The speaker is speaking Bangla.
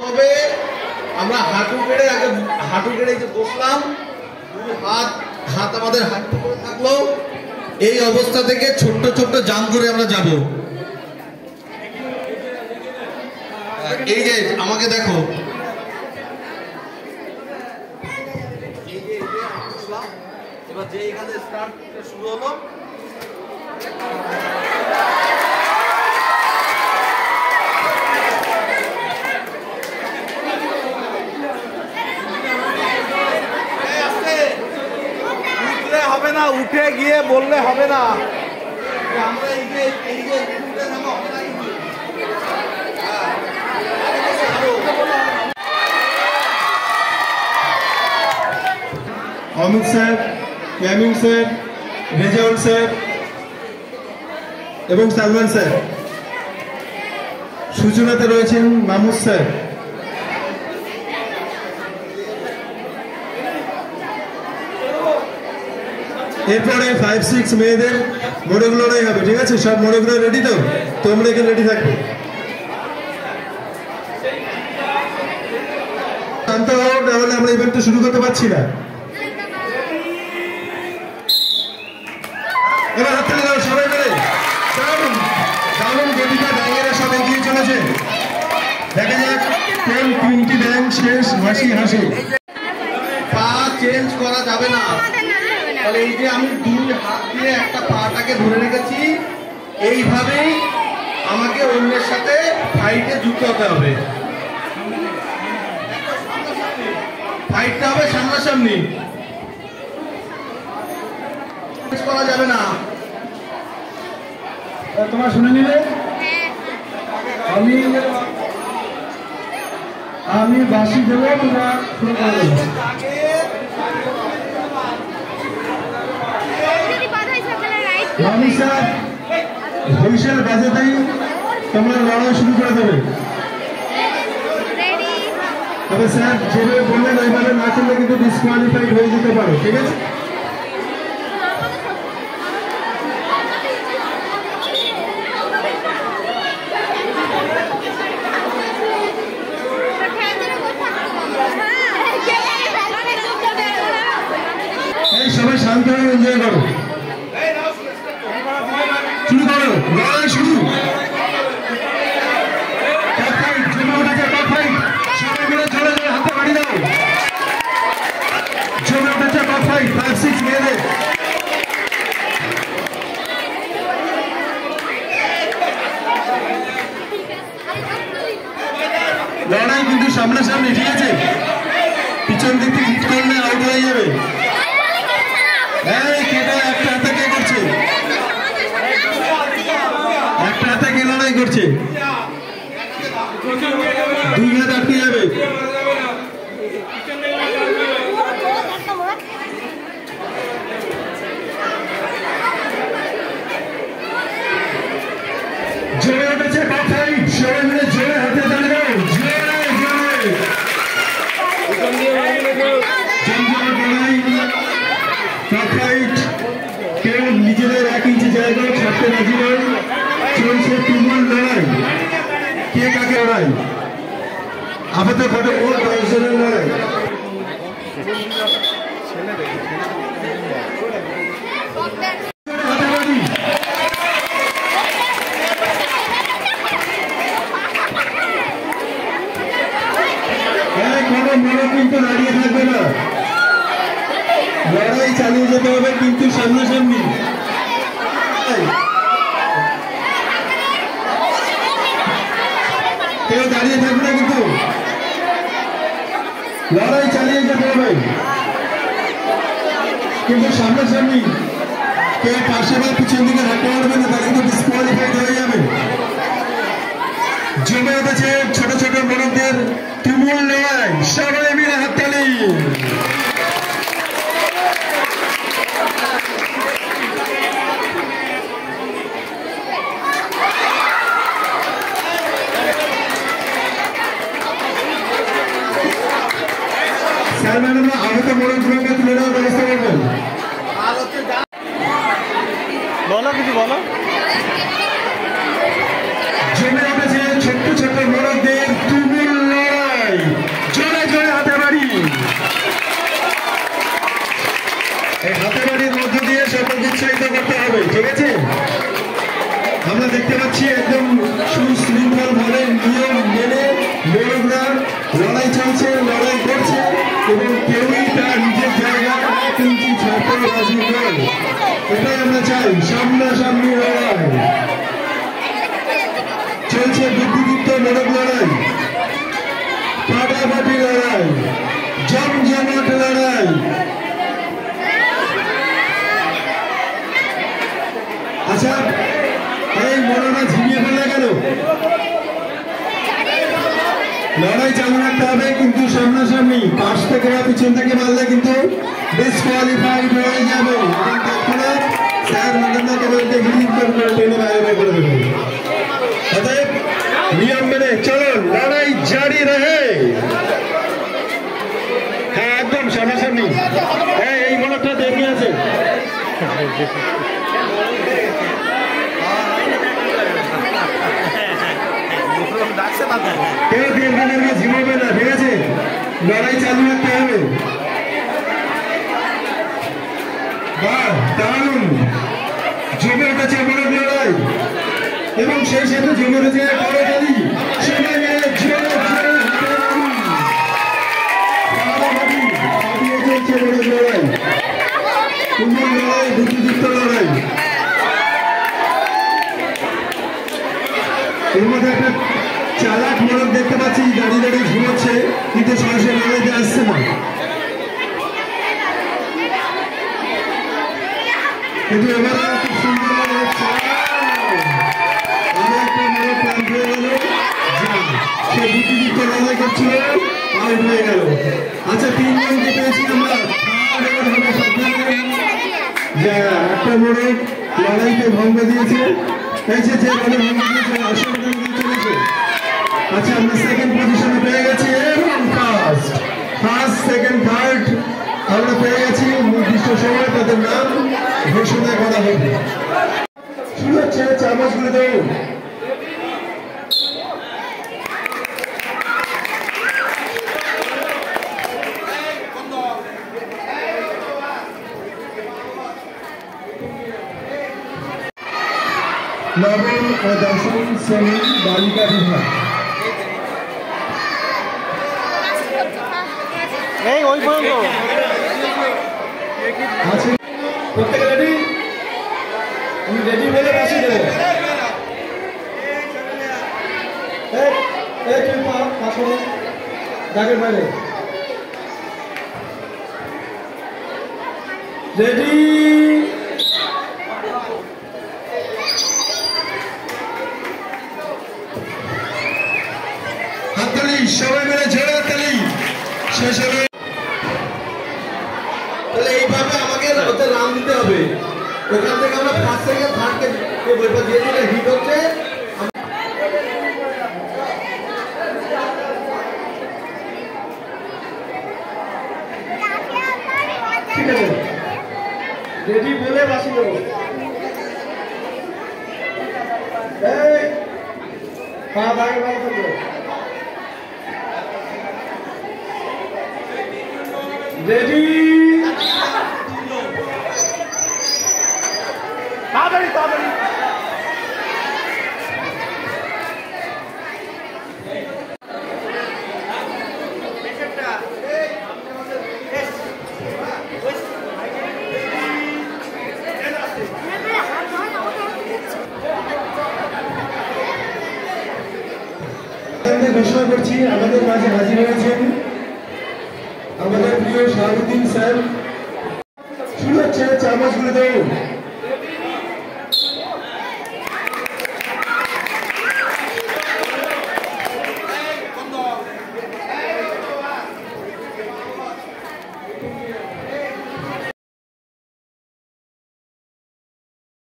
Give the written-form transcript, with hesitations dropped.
তবে আমরা হাঁটু গেড়ে আগে যে বসলাম, হাত আমাদের হাঁটু করে থাকলো। এই অবস্থা থেকে ছোট্ট ছোট্ট জাম্প করে আমরা যাব। এই যে আমাকে দেখো, এবার যে এখানে স্টার্ট শুরু হলো, হবে না, উঠে গিয়ে বললে হবে না। আমরা এই যে Amit sir, Yamin sir, Rezaul sir এবং সালমান স্যার। সূচনাতে রয়েছেন মাহমুদ স্যার। এরপরে 5-6 মেয়েদের মোড়ক লড়াই হবে, ঠিক আছে? সব মোড়করা রেডি তো? তোমরা এখানে রেডি থাকবে। শান্ত হও, নাহলে আমরা ইভেন্টটা শুরু করতে পারছি না। এবার হাত তুলে দাও সবাই মিলে। দারুণ গতিটা, ডাইয়েরা সব এগিয়ে চলেছে। দেখা যাক কোন 3টি ব্যাংক শেষ হাসি হাসি। পা চেঞ্জ করা যাবে না। তাহলে এই যে আমি 2 হাত দিয়ে একটা পাটাকে ধরে রেখেছি, এইভাবেই আমাকে অন্যের সাথে ফাইটে যুক্ত হতে হবে। ফাইটটা হবে সামনাসামনি, করা যাবে না। তোমরা শুনে নিলে? আমি বাসি দেবো, তোমরা শুরু করো। স্যার হুইসেল বাজাতেই তোমরা লড়াই শুরু করে দেবে। তবে স্যার যেভাবে বললেন ওইভাবে না করলে কিন্তু ডিসকোয়ালিফাইড হয়ে যেতে পারো, ঠিক আছে? এই সবাই শান্ত হয়ে এনজয় করো, শুরু করো, লড়াই শুরু। সবাই মিলে চলে যাবে, হাতে বাড়ি দাও। জমে উঠেছে টপ ফাইট 5-6 মেয়েদের। লড়াই কিন্তু সামনাসামনি, ঠিক আছে? পিছন দিক থেকে হিট করলে আউট হয়ে যাবে। একটা হাতে কে করছে? একটা হাতে কে লড়াই করছে? 2 হাত আটকে যাবে। জোরে উঠেছে টপ ফাইট, সবাই মিলে জোরে হাতে তালি দাও, জোরে জোরে। জমজমাট লড়াই, টপ ফাইট। কেউ নিজেদের 1 ইঞ্চি জায়গা ছাড়তে রাজি নয়। চলছে তুমুল লড়াই, কে কাকে লড়াই। আপাতত ফটো 10 জনের লড়াই। কোনো মোড়ক কিন্তু দাঁড়িয়ে থাকবে না, লড়াই চালিয়ে যেতে হবে কিন্তু সামনাসামনি। কেউ দাঁড়িয়ে থাকবে না, কিন্তু লড়াই চালিয়ে যেতে হবে কিন্তু সামনাসামনি। কেউ পাশে বা পিছন দিকে হাঁটতে পারবে না, তারা কিন্তু ডিসকোয়ালিফাইড হয়ে যাবে। জমে উঠেছে ছোট ছোট মোড়কদের তুমুল লড়াই, সবাই মিলে হাততালি। স্যার ম্যাডামরা আহত মোড়কগুলোকে তুলে নেওয়ার ব্যবস্থা করবেন। বলো, কিছু বলো। জমে উঠেছে ছোট্ট ছোট্ট মোড়কদের তুমুল লড়াই। দেখতে পাচ্ছি একদম সুশৃঙ্খল ভাবে নিয়ম মেনে বড়রা লড়াই চলছে, লড়াই করছে এবং কেউই তার নিজের জায়গা কিন্তু ছাড়তে রাজি নয়। এটাই আমরা চাই, সামনাসামনি লড়াই চলছে, বুদ্ধিদীপ্ত মোড়ক লড়াই, ফাটাফাটি লড়াই, জমজমাট লড়াই। আচ্ছা, এই মোড়না ঝিমিয়ে ফেলে কেন? লড়াই চালু রাখতে হবে, কিন্তু সামনাসামনি। পাশ থেকে বা পিছন থেকে মারলে কিন্তু ডিসকোয়ালিফাইড হয়ে যাবে। তৎক্ষণাৎ স্যার মোড়না তোমাদেরকে হিলিং করে টেনে বাইরে করে দেবে। অতএব নিয়ম মেনে চলুন, লড়াই জারি রহে। হ্যাঁ, একদম সামনাসামনি। হ্যাঁ, এই মোড়কটা দেখে আছে। কেউ দীর্ঘদিনে ঝিমাবে না, ঠিক আছে? লড়াই চালু রাখতে হবে। বাহ, দারুণ জমে উঠেছে মোড়ক লড়াই এবং সেই সাথে জমে উঠেছে করতালি। সবাই মিলে জোরে জোরে হাততালি চলছে মোড়ক লড়াই, তুমুল লড়াই, বুদ্ধিদীপ্ত লড়াই। এর মধ্যে একটা চালাক মোড়ক দেখতে পাচ্ছি, দাঁড়িয়ে দাঁড়িয়ে ঝুমোচ্ছে, কিন্তু সরাসরি লড়াইতে আসছে না। কিন্তু এবারে খুব সুন্দর হচ্ছে, আরো একটা মোড়ক প্ল্যান হয়ে গেল, সে বুদ্ধিদীপ্ত লড়াই করছিল, আউট হয়ে গেল। আচ্ছা, 3 জনকে পেয়েছি আমরা। একটা মোড়ক লড়াইকে ভঙ্গ দিয়েছে, যে দলে ভঙ্গ দিয়েছে আসল চলেছে। আচ্ছা, আমরা সেকেন্ড পজিশনে পেয়ে গেছি এবং ফার্স্ট, সেকেন্ড, থার্ড আমরা পেয়ে গেছি। নির্দিষ্ট সময় তাদের নাম ঘোষণা করা হবে। শুরু হচ্ছে চামচগুলো দেব। নবম ও দশম শ্রেণী বালিকা বিভাগ। আছে প্রত্যেকে রেডি? আমি রেডি বলে বসে দেবো। তুই পাশে দাগের বাইরে রেডি। হাততালি, সবাই মিলে জোরে হাততালি। শেষ হবে। তাহলে এইভাবে আমাকে ওদের নাম দিতে হবে। ওখান থেকে আমরা ফার্স্ট সেকেন্ড থার্ডকে বইটা দিয়ে দিলে হিট হচ্ছে। ঠিক আছে, রেডি বলে বাসি দেবো। পা দাগে ভালো থাকবে। রেডি, তাড়াতাড়ি তাড়াতাড়ি। ঘোষণা করছি, আমাদের মাঝে হাজির হয়েছেন আমাদের প্রিয় শাহাবুদ্দিন স্যার। শুরু হচ্ছে চামচগুলো দেব।